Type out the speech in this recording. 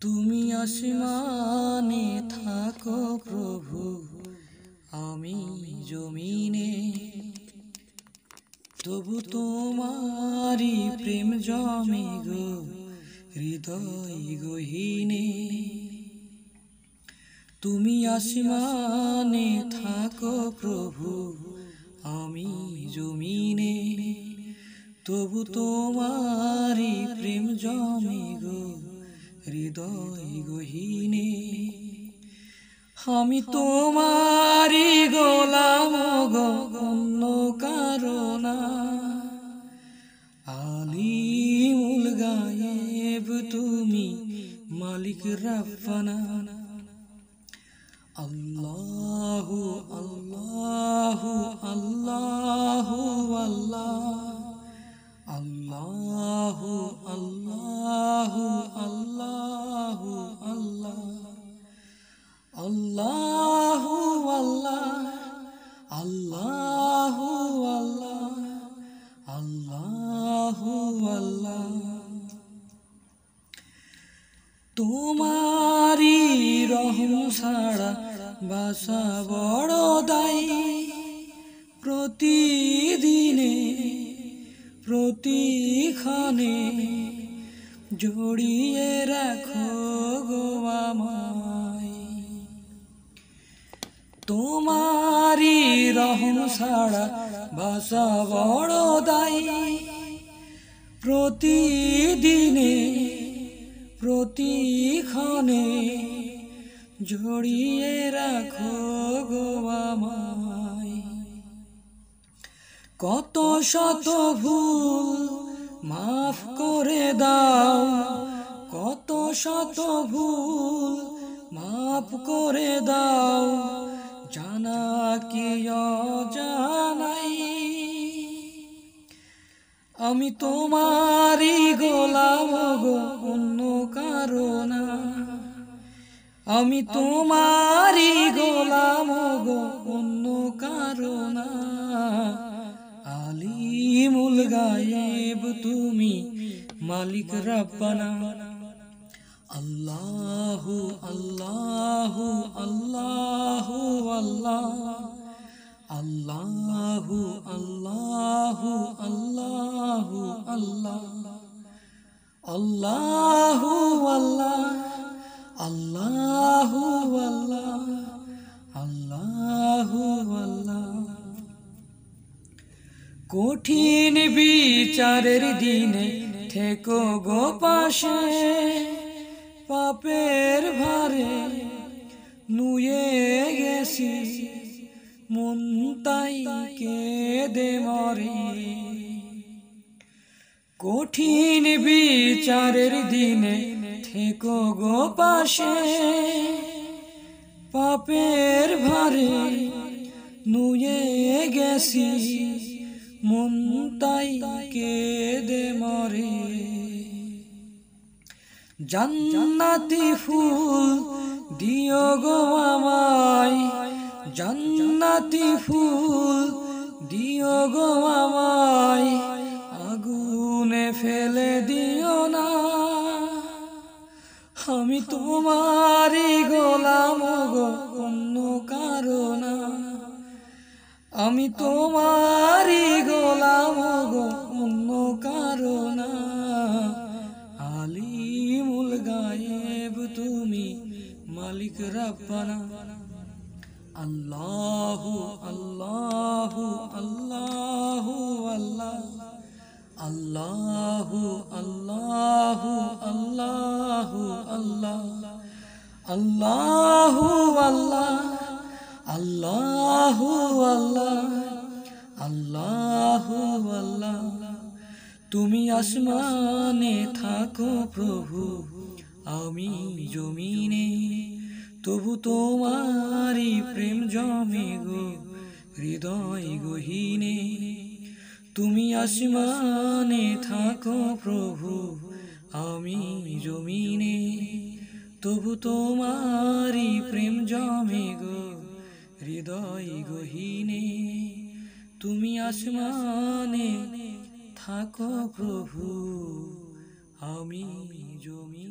তুমি আসমানে থাকো প্রভু, আমি জমিনে, তবু তোমারি প্রেম জমে গো হৃদয় গহীনে। তুমি আসমানে থাকো প্রভু, আমি জমিনে, তবু তোমারি প্রেম জমে গো হৃদয় গহীনে। আমি তোমারি গোলাম গো, অন্য কারো না। আলিমুল গায়েব তুমি, মালিক রব্বানা। আল্লাহু আল্লাহু আল্লাহু আল্লাহ, আল্লাহু আল্লাহু আল্লাহ, আল্লাহু আল্লাহ, আল্লাহু আল্লাহ, আল্লাহু আল্লাহ। তোমারি রহম ছাড়া বাসা বড় দায়ী। প্রতিদিনে প্রতিক্ষণে জড়িয়ে রাখো গো আমায়। তোমারি রহম ছাড়া বাসা বড় দায়ী। প্রতিদিনে প্রতিক্ষণে জড়িয়ে রাখো গো আমায়। কত শত ভুল মাফ করে দাও, কত শত ভুল মাফ করে দাও, জানা কি অজানাই। আমি তোমারি গোলাম গো, অন্য কারো না। আমি তোমারি গোলাম গো, অন্য কারো না। আলিমুল গায়েব তুমি, মালিক রব্বানা। আল্লাহু আল্লাহু আল্লাহু আল্লাহ, আল্লাহু আল্লাহু আল্লাহু আল্লাহ, আল্লাহু আল্লাহ, আল্লাহু আল্লাহ, আল্লাহু আল্লাহ। কঠিন বিচারের দিনে থেকো গো পাশে, পাপের ভারে নুয়ে গেছি, মন তাই কেঁদে মরে। কঠিন বিচারের দিনে থেকো গো পাশে, পাপের ভারে নুয়ে গেছি, মন তাই কেঁদে মরে। জান্নাতি ফুল দিও গো আমায়, জান্নাতি ফুল দিও গো আমায়, আগুনে ফেলে দিও না। আমি তোমারি গোলাম গো, অন্য কারো না। আমি তোমারি গোলাম গো, অন্য কারো না। আলিমুল গায়েব তুমি, মালিক রব্বানা। আল্লাহু আল্লাহু আল্লাহু আল্লাহ, আল্লাহু আল্লাহু আল্লাহু আল্লাহ, আল্লাহু আল্লাহ, আল্লাহু আল্লাহ, আল্লাহু আল্লাহ। তুমি আসমানে থাকো প্রভু, আমি জমিনে, তবু তোমারি প্রেম জমে গো হৃদয় গহীনে। তুমি আসমানে থাকো প্রভু, আমি জমিনে, তবু তোমারি প্রেম জমে গো হৃদয় গহীনে। তুমি আসমানে থাকো প্রভু, আমি জমিনে।